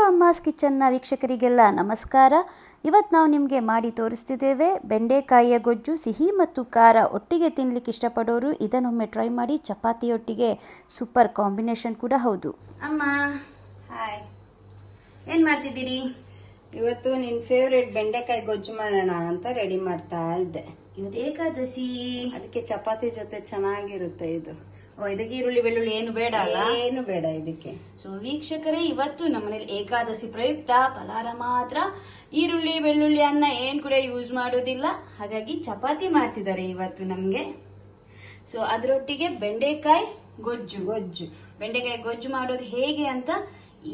ಅಮ್ಮಾಸ್ ಕಿಚನ್ನ ವೀಕ್ಷಕರಿಗೆಲ್ಲ ನಮಸ್ಕಾರ. ಇವತ್ತು ನಾವು ನಿಮಗೆ ಮಾಡಿ ತೋರಿಸ್ತಿದ್ದೇವೆ ಬೆಂಡೆಕಾಯಿಯ ಗೊಜ್ಜು. ಸಿಹಿ ಮತ್ತು ಖಾರ ಒಟ್ಟಿಗೆ ತಿನ್ನಲಿಕ್ಕೆ ಇಷ್ಟಪಡೋರು ಇದನ್ನೊಮ್ಮೆ ಟ್ರೈ ಮಾಡಿ. ಚಪಾತಿಯೊಟ್ಟಿಗೆ ಸೂಪರ್ ಕಾಂಬಿನೇಷನ್ ಕೂಡ ಹೌದು. ಅಮ್ಮ ಹಾಯ್, ಏನ್ ಮಾಡ್ತಿದ್ದೀರಿ? ಇವತ್ತು ನಿನ್ ಫೇವ್ರೇಟ್ ಬೆಂಡೆಕಾಯಿ ಗೊಜ್ಜು ಮಾಡೋಣ ಅಂತ ರೆಡಿ ಮಾಡ್ತಾ ಇದ್ದೆ. ಇವತ್ತು ಏಕಾದಶಿ, ಅದಕ್ಕೆ ಚಪಾತಿ ಜೊತೆ ಚೆನ್ನಾಗಿರುತ್ತೆ ಇದು. ಇದಕ್ಕೆ ಈರುಳ್ಳಿ ಬೆಳ್ಳುಳ್ಳಿ ಏನು ಬೇಡ ಅಲ್ಲ? ಏನು ಬೇಡ ಇದಕ್ಕೆ. ಸೊ ವೀಕ್ಷಕರೇ, ಇವತ್ತು ನಮ್ಮನೇಲಿ ಏಕಾದಶಿ ಪ್ರಯುಕ್ತ ಫಲಾರ ಮಾತ್ರ. ಈರುಳ್ಳಿ ಬೆಳ್ಳುಳ್ಳಿ ಅನ್ನ ಏನ್ ಕೂಡ ಯೂಸ್ ಮಾಡೋದಿಲ್ಲ. ಹಾಗಾಗಿ ಚಪಾತಿ ಮಾಡ್ತಿದ್ದಾರೆ ಇವತ್ತು ನಮ್ಗೆ. ಸೊ ಅದರೊಟ್ಟಿಗೆ ಬೆಂಡೆಕಾಯಿ ಗೊಜ್ಜು. ಬೆಂಡೆಕಾಯಿ ಗೊಜ್ಜು ಮಾಡೋದು ಹೇಗೆ ಅಂತ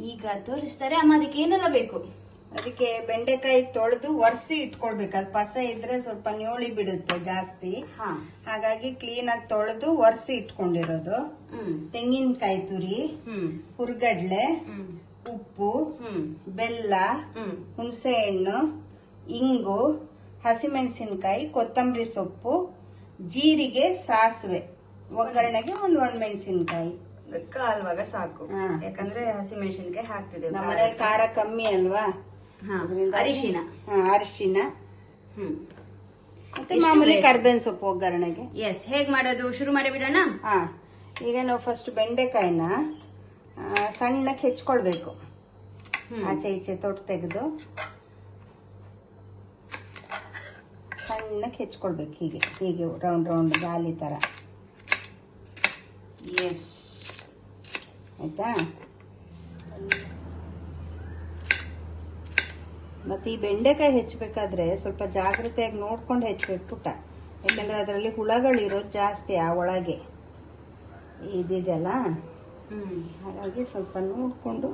ಈಗ ತೋರಿಸ್ತಾರೆ. ಅಮ್ಮ, ಅದಕ್ಕೆ ಏನೆಲ್ಲ ಬೇಕು? ಅದಕ್ಕೆ ಬೆಂಡೆಕಾಯಿ ತೊಳೆದು ಒರೆಸಿ ಇಟ್ಕೊಳ್ಬೇಕು. ಅದು ಪಸ ಇದ್ರೆ ಸ್ವಲ್ಪ ನ್ಯೂಳಿ ಬಿಡುತ್ತೆ ಜಾಸ್ತಿ. ಹಾಗಾಗಿ ಕ್ಲೀನ್ ಆಗಿ ತೊಳೆದು ಒರೆಸಿ ಇಟ್ಕೊಂಡಿರೋದು. ತೆಂಗಿನಕಾಯಿ ತುರಿ, ಹುರ್ಗಡ್ಲೆ, ಉಪ್ಪು, ಬೆಲ್ಲ, ಹುಣಸೆ ಹಣ್ಣು, ಇಂಗು, ಹಸಿಮೆಣಸಿನಕಾಯಿ, ಕೊತ್ತಂಬರಿ ಸೊಪ್ಪು, ಜೀರಿಗೆ, ಸಾಸಿವೆ, ಒಗ್ಗರಣೆಗೆ ಒಂದು ಒಣಮೆಣಸಿನಕಾಯಿ. ಕಾಲ್ವಾಗ ಸಾಕು, ಯಾಕಂದ್ರೆ ಹಸಿಮೆಣಸಿನಕಾಯಿ ಹಾಕ್ತಿದ್ದೇವೆ. ನಮ್ಮನೆ ಖಾರ ಕಮ್ಮಿ ಅಲ್ವಾ, ಅರಿಶಿನ, ಮತ್ತೆ ಮಾಮೂಲಿ ಕರ್ಬೇವಿನ ಸೊಪ್ಪು ಒಗ್ಗರಣೆಗೆ. ಎಸ್, ಹೇಗ್ ಮಾಡೋದು? ಶುರು ಮಾಡಿ ಬಿಡೋಣ. ಈಗ ನಾವು ಫಸ್ಟ್ ಬೆಂಡೆಕಾಯಿನ ಸಣ್ಣಕ್ಕೆ ಹೆಚ್ಕೊಳ್ಬೇಕು. ಆಚೆ ಈಚೆ ತೊಟ್ಟು ತೆಗೆದು ಸಣ್ಣಕ್ಕೆ ಹೆಚ್ಕೊಳ್ಬೇಕು. ಹೀಗೆ ರೌಂಡ್ ರೌಂಡ್ ಗಾಲಿ ತರ. ಎಸ್, ಆಯ್ತಾ? ಮತ್ತೆ ಈ ಬೆಂಡೆಕಾಯಿ ಹೆಚ್ಚಬೇಕಾದ್ರೆ ಸ್ವಲ್ಪ ಜಾಗ್ರತೆಯಾಗಿ ನೋಡ್ಕೊಂಡು ಹೆಚ್ಚಬೇಕು ಪುಟ್ಟ. ಯಾಕಂದ್ರೆ ಅದರಲ್ಲಿ ಹುಳಗಳಿರೋದು ಜಾಸ್ತಿ ಆ ಒಳಗೆ ಇದಿದೆಲ್ಲ. ಹಾಗಾಗಿ ಸ್ವಲ್ಪ ನೋಡ್ಕೊಂಡು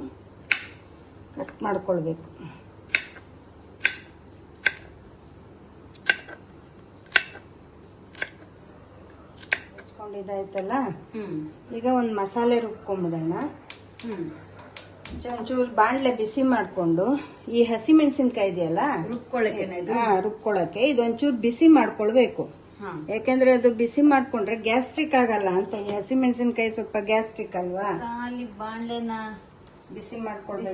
ಕಟ್ ಮಾಡ್ಕೊಳ್ಬೇಕು. ಹೆಚ್ಕೊಂಡಿದ್ದಾಯ್ತಲ್ಲ, ಈಗ ಒಂದು ಮಸಾಲೆ ರುಬ್ಕೊಂಡ್ಬಿಡೋಣ. ಒಂಚೂರು ಬಾಣ್ಲೆ ಬಿಸಿ ಮಾಡ್ಕೊಂಡು ಈ ಹಸಿ ಮೆಣಸಿನ್ಕಾಯಿ ಇದೆಯಲ್ಲ ರುಬ್ಕೊಳಕ್ಕೆ ಇದೊಂಚೂರು ಬಿಸಿ ಮಾಡ್ಕೊಳ್ಬೇಕು. ಯಾಕಂದ್ರೆ ಅದು ಬಿಸಿ ಮಾಡ್ಕೊಂಡ್ರೆ ಗ್ಯಾಸ್ಟ್ರಿಕ್ ಆಗಲ್ಲ ಅಂತ. ಈ ಹಸಿ ಮೆಣಸಿನ್ಕಾಯಿ ಸ್ವಲ್ಪ ಗ್ಯಾಸ್ಟ್ರಿಕ್ ಅಲ್ವಾ. ಬಾಣ್ಲೆನ ಬಿಸಿ ಮಾಡ್ಕೊಂಡು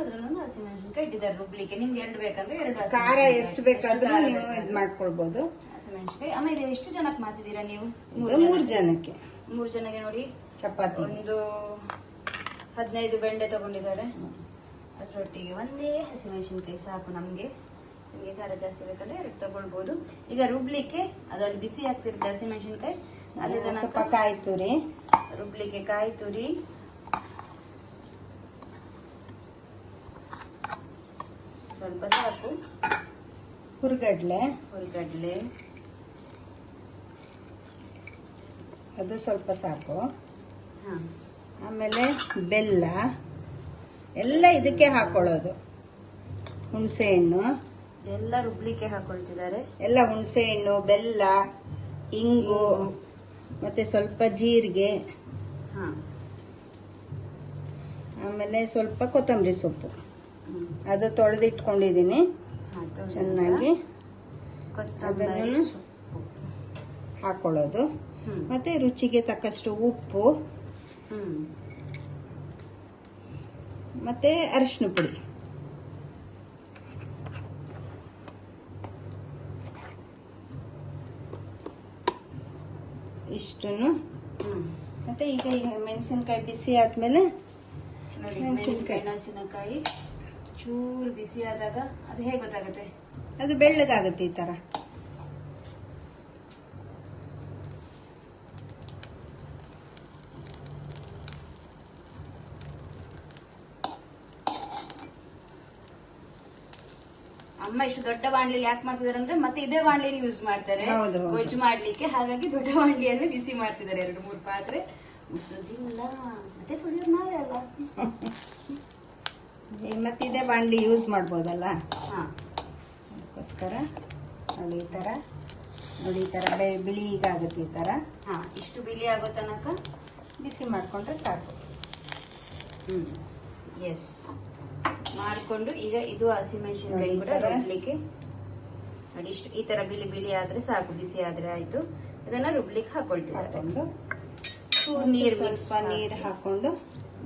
ಅದ್ರಲ್ಲೊಂದು ಹಸಿ ಮೆಣಸಿನ್ಕಾಯಿ ಇಟ್ಟಿದ್ದಾರೆ ರುಬ್ಲಿಕ್ಕೆ. ನಿಮ್ಗೆ ಎರಡು ಬೇಕಂದ್ರೆ ಎರಡು, ಖಾರ ಎಷ್ಟು ಬೇಕಾದ್ರೂ ನೀವು ಇದ್ ಮಾಡ್ಕೊಳ್ಬಹುದು. ಹಸಿ ಮೆಣಸಿನ್ಕಾಯಿ. ಆಮೇಲೆ ಎಷ್ಟು ಜನಕ್ಕೆ ಮಾಡ್ತಿದ್ದೀರಾ ನೀವು? 3 ಜನಕ್ಕೆ. 3 ಜನಕ್ಕೆ ನೋಡಿ ಚಪಾತಿ ಒಂದು 15 ಬೆಂಡೆ ತಗೊಂಡಿದ್ದಾರೆ. ಅದರೊಟ್ಟಿಗೆ ಒಂದೇ ಹಸಿಮೆಣಸಿನಕಾಯಿ ಸಾಕು ನಮ್ಗೆ. ನಿಮಗೆ ಖಾರ ಜಾಸ್ತಿ ಬೇಕಂದ್ರೆ 2 ತಗೊಳ್ಬಹುದು. ಈಗ ರುಬ್ಲಿಕ್ಕೆ ಅದ್ರಲ್ಲಿ ಬಿಸಿ ಆಗ್ತಿರುತ್ತೆ ಹಸಿಮೆಣಸಿನಕಾಯಿ. ಅದೇ ಸ್ವಲ್ಪ ಕಾಯಿ ತುರಿ ರುಬ್ಲಿಕ್ಕೆ, ಕಾಯಿ ತುರಿ, ಸ್ವಲ್ಪ ಸಾಕು. ಹುರ್ಗಡ್ಲೆ ಅದು ಸ್ವಲ್ಪ ಸಾಕು. ಆಮೇಲೆ ಬೆಲ್ಲ ಎಲ್ಲ ಇದಕ್ಕೆ ಹಾಕೊಳ್ಳೋದು. ಹುಣಸೆ ಹಣ್ಣು ಎಲ್ಲ ರುಬ್ಲಿಕ್ಕೆ ಹಾಕೊಳ್ತಿದ್ದಾರೆ. ಎಲ್ಲ ಹುಣಸೆ ಹಣ್ಣು, ಬೆಲ್ಲ, ಇಂಗು, ಮತ್ತೆ ಸ್ವಲ್ಪ ಜೀರಿಗೆ, ಆಮೇಲೆ ಸ್ವಲ್ಪ ಕೊತ್ತಂಬರಿ ಸೊಪ್ಪು. ಅದು ತೊಳೆದಿಟ್ಕೊಂಡಿದ್ದೀನಿ ಚೆನ್ನಾಗಿ. ಅದನ್ನು ಹಾಕೊಳ್ಳೋದು. ಮತ್ತೆ ರುಚಿಗೆ ತಕ್ಕಷ್ಟು ಉಪ್ಪು, ಮತ್ತೆ ಅರಿಶಿನ ಪುಡಿ. ಇಷ್ಟನ್ನು. ಮತ್ತೆ ಈಗ ಮೆಣಸಿನಕಾಯಿ ಬಿಸಿ ಆದ್ಮೇಲೆ ಮೆಣಸಿನಕಾಯಿ ಚೂರು ಬಿಸಿ ಆದಾಗ ಅದು ಹೇಗೆ ಗೊತ್ತಾಗುತ್ತೆ? ಅದು ಬೆಳ್ಳಗಾಗುತ್ತೆ ಈ ತರ. ಅಮ್ಮ ಇಷ್ಟು ದೊಡ್ಡ ಬಾಣ್ಲಿ ಯಾಕೆ ಮಾಡ್ತಿದಾರೆ ಅಂದ್ರೆ ಮತ್ತೆ ಇದೇ ಬಾಣ್ಲಿ ಯೂಸ್ ಮಾಡ್ತಾರೆ ಗೊಜ್ಜು ಮಾಡ್ಲಿಕ್ಕೆ. ಹಾಗಾಗಿ ದೊಡ್ಡ ಬಾಣ್ಲಿಯಲ್ಲೇ ಬಿಸಿ ಮಾಡ್ತಿದ್ದಾರೆ. 2-3 ಪಾತ್ರೆ ಮುಸುದಿಲ್ಲ. ಮತ್ತೆ ಕುಡಿಯೋರು ನಾವೇ ಅಲ್ಲ. ಮತ್ತೆ ಇದೇ ಬಾಣ್ಲಿ ಯೂಸ್ ಮಾಡ್ಬೋದಲ್ಲ. ಅದಕ್ಕೋಸ್ಕರ ನೋಡಿ ಈ ತರ ಬಿಳಿ ಆಗುತ್ತೆ. ಈ ತರ ಇಷ್ಟು ಬಿಳಿ ಆಗೋ ತನಕ ಬಿಸಿ ಮಾಡ್ಕೊಂಡ್ರೆ ಸಾಕು. ಎಸ್, ಮಾಡ್ಕೊಂಡು ಈಗ ಇದು ಹಸಿಮೆಣಸಿನಕಾಯಿ ಕೂಡ ರುಬ್ಲಿಕ್ಕೆ ನೋಡಿ. ಇಷ್ಟು ಈ ತರ ಬಿಳಿ ಆದ್ರೆ ಸಾಕು. ಬಿಸಿ ಆದ್ರೆ ಆಯ್ತು. ಇದನ್ನ ರುಬ್ಲಿಕ್ಕೆ ಹಾಕೊಳ್ತಿದ್ದಾರೆ. ನೀರು ಹಾಕೊಂಡು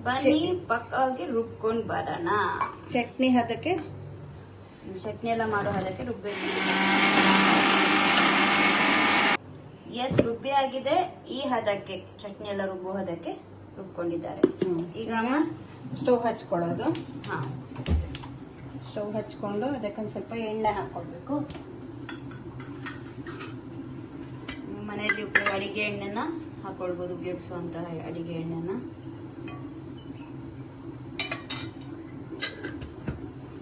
ಬನ್ನಿ ಪಕ್ಕಾಗಿ ರುಬ್ಕೊಂಡು ಬರೋಣ. ಚಟ್ನಿ ಹದಕ್ಕೆ, ಚಟ್ನಿ ಎಲ್ಲ ಮಾಡೋ ಅದಕ್ಕೆ ರುಬ್ಬೇಕು. ಎಸ್, ರುಬ್ಬಿ ಆಗಿದೆ. ಈ ಹದಕ್ಕೆ ಚಟ್ನಿ ಎಲ್ಲ ರುಬ್ಬೋ ಹದಕ್ಕೆ ರುಬ್ಕೊಂಡಿದ್ದಾರೆ. ಈಗ ಸ್ಟವ್ ಹಚ್ಕೊಳ್ಳೋದು. ಹಾ, ಸ್ಟವ್ ಹಚ್ಕೊಂಡು ಅದಕ್ಕೊಂದು ಸ್ವಲ್ಪ ಎಣ್ಣೆ ಹಾಕೊಳ್ಬೇಕು. ಮನೆಯಲ್ಲಿ ಅಡಿಗೆ ಎಣ್ಣೆನ ಹಾಕೊಳ್ಬಹುದು, ಉಪಯೋಗಿಸುವಂತಹ ಅಡಿಗೆ ಎಣ್ಣೆನ.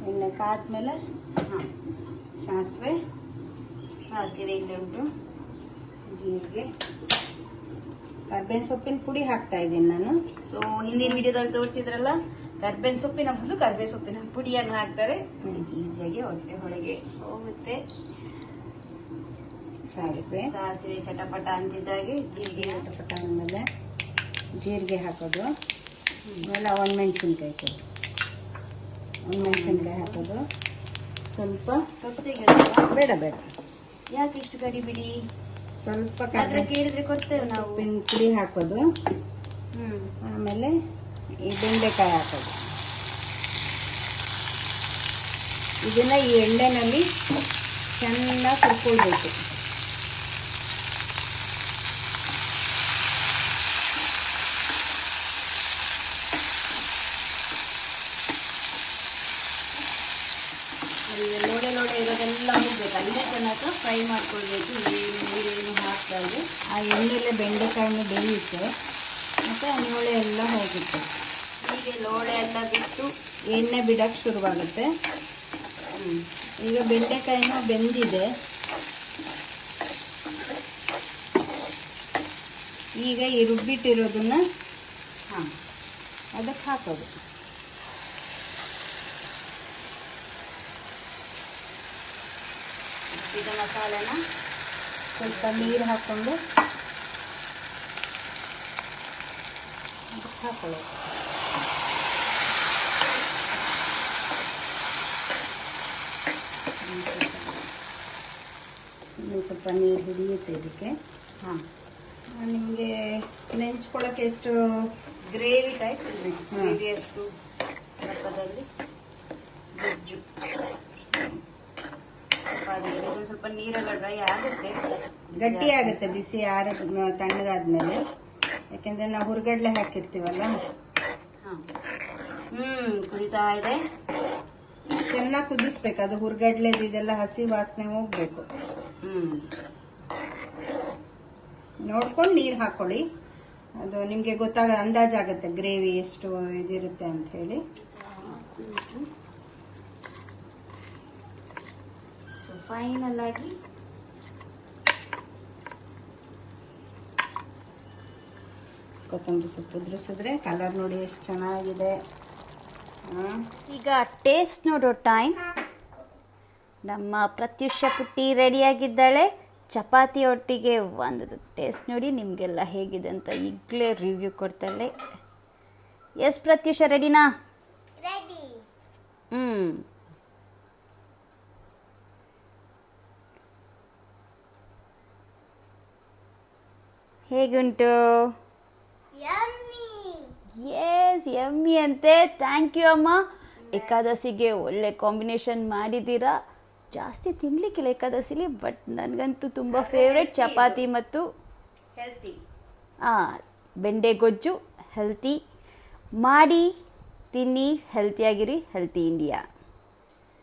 ಎಣ್ಣೆ ಕಾದ್ಮೇಲೆ ಸಾಸಿವೆ ಇಲ್ಲಿ ಉಂಟು, ಜೀರಿಗೆ, ಕರ್ಬೇವಿನ ಸೊಪ್ಪಿನ ಪುಡಿ ಹಾಕ್ತಾ ಇದ್ದೀನಿ ನಾನು. ಸೊ ಹಿಂದಿನ ವಿಡಿಯೋದಲ್ಲಿ ತೋರಿಸಿದ್ರಲ್ಲ, ಕರ್ಬೇವಿನ ಸೊಪ್ಪಿನ ಬದಲು ಕರ್ಬೇವಿನ ಸೊಪ್ಪಿನ ಪುಡಿಯನ್ನು ಹಾಕ್ತಾರೆ. ಈಸಿಯಾಗಿ ಹೊಟ್ಟೆ ಒಳಗೆ ಹೋಗುತ್ತೆ. ಸಾಸಿವೆ ಚಟಪಟ ಅಂತಿದ್ದಾಗೆ ಜೀರಿಗೆ ಚಟಪಟ ಆದ್ಮೇಲೆ ಜೀರಿಗೆ ಹಾಕೋದು. ಆಮೇಲೆ ಒಣಮೆಣಸಿನ್ಕಾಯಿ ಹಾಕೋದು. ಸ್ವಲ್ಪ ಬೇಡ ಬೇಡ, ಯಾಕೆ ಇಷ್ಟು ಗಡಿ ಬಿಡಿ? ಸ್ವಲ್ಪ ಕೇಳಿದ್ರೆ ಕೊಡ್ತೇವೆ ನಾವು. ಪುಡಿ ಹಾಕೋದು. ಆಮೇಲೆ ಈ ಬೆಂಡೆಕಾಯಿ ಹಾಕೋದು. ಇದನ್ನ ಈ ಎಣ್ಣೆನಲ್ಲಿ ಚೆನ್ನಾಗಿ ಹುರ್ಕೊಳ್ಬೇಕು. ಲೋಳೆ ಇರೋದೆಲ್ಲ ಹೋಗ್ಬೇಕು. ಅಲ್ಲೇ ತನಕ ಫ್ರೈ ಮಾಡ್ಕೊಳ್ಬೇಕು. ನೀರೇನು ಹಾಕ್ಬಾರ್ದು. ಆ ಎಣ್ಣೆಲೆ ಬೆಂಡೆಕಾಯಿನ ಬೇಯುತ್ತೆ, ಮತ್ತೆ ಆ ಲೋಳೆ ಎಲ್ಲ ಹೋಗುತ್ತೆ. ಹೀಗೆ ಲೋಳೆ ಎಲ್ಲ ಬಿಟ್ಟು ಎಣ್ಣೆ ಬಿಡಕ್ಕೆ ಶುರುವಾಗುತ್ತೆ. ಈಗ ಬೆಂಡೆಕಾಯಿನೂ ಬೆಂದಿದೆ. ಈಗ ಈ ರುಬ್ಬಿಟ್ಟಿರೋದನ್ನ ಅದಕ್ಕೆ ಹಾಕೋದು. ಈಗ ಮಸಾಲೆನ ಸ್ವಲ್ಪ ನೀರು ಹಾಕೊಂಡು ಹಾಕೊಳ್ಳೋದು. ಇನ್ನು ಸ್ವಲ್ಪ ನೀರು ಹಿಡಿಯುತ್ತೆ ಇದಕ್ಕೆ. ನಿಮಗೆ ನೆಂಚ್ಕೊಳ್ಳೋಕೆ ಎಷ್ಟು ಗ್ರೇವಿ ಟೈಪ್ ಇರಬೇಕು. ಗ್ರೇವಿ ಅಷ್ಟು ದಪ್ಪದಲ್ಲಿ ಗೊಜ್ಜು. ಸ್ವಲ್ಪ ನೀರೆಲ್ಲ ಡ್ರೈ ಆಗುತ್ತೆ, ಗಟ್ಟಿ ಆಗುತ್ತೆ ಬಿಸಿ ತಣ್ಣಗಾದ್ಮೇಲೆ. ಯಾಕೆಂದ್ರೆ ನಾವು ಹುರ್ಗಡ್ಲೆ ಹಾಕಿರ್ತೀವಲ್ಲ. ಕುದಿತಾ ಇದೆ. ಚೆನ್ನಾಗಿ ಕುದಿಸ್ಬೇಕು. ಅದು ಹುರ್ಗಡ್ಲೆದು ಇದೆಲ್ಲ ಹಸಿ ವಾಸನೆ ಹೋಗ್ಬೇಕು. ನೋಡ್ಕೊಂಡು ನೀರು ಹಾಕೊಳ್ಳಿ. ಅದು ನಿಮ್ಗೆ ಅಂದಾಜಾಗತ್ತೆ ಗ್ರೇವಿ ಎಷ್ಟು ಇದಿರುತ್ತೆ ಅಂತ ಹೇಳಿ. ಸೊ ಫೈನಲ್ ಆಗಿ ಕೊತ್ತಂಬರಿ ಸೊಪ್ಪು ಉದುರಿಸಿದ್ರೆ ಕಲರ್ ನೋಡಿ ಎಷ್ಟು ಚೆನ್ನಾಗಿದೆ. ಈಗ ಟೇಸ್ಟ್ ನೋಡೋ ಟೈಮ್. ನಮ್ಮ ಪ್ರತ್ಯುಷ ಪುಟ್ಟಿ ರೆಡಿಯಾಗಿದ್ದಾಳೆ. ಚಪಾತಿ ಒಟ್ಟಿಗೆ ಒಂದು ಟೇಸ್ಟ್ ನೋಡಿ ನಿಮಗೆಲ್ಲ ಹೇಗಿದೆ ಅಂತ ಈಗಲೇ ರಿವ್ಯೂ ಕೊಡ್ತಾಳೆ. ಎಸ್ ಪ್ರತ್ಯುಷ, ರೆಡಿನಾ? ರೆಡಿ. ಹೇಗುಂಟು? ಯಮ್ಮಿ. ಎಸ್, ಯಮ್ಮಿ ಅಂತೆ. ಥ್ಯಾಂಕ್ ಯು ಅಮ್ಮ. ಏಕಾದಶಿಗೆ ಒಳ್ಳೆ ಕಾಂಬಿನೇಷನ್ ಮಾಡಿದ್ದೀರಾ. ಜಾಸ್ತಿ ತಿನ್ನಲಿಕ್ಕಿಲ್ಲ ಏಕಾದಶಿಲಿ, ಬಟ್ ನನಗಂತೂ ತುಂಬ ಫೇವ್ರೆಟ್ ಚಪಾತಿ ಮತ್ತು ಹೆಲ್ತಿ ಬೆಂಡೆ ಗೊಜ್ಜು. ಹೆಲ್ತಿ ಮಾಡಿ ತಿನ್ನಿ, ಹೆಲ್ತಿಯಾಗಿರಿ. Healthy India.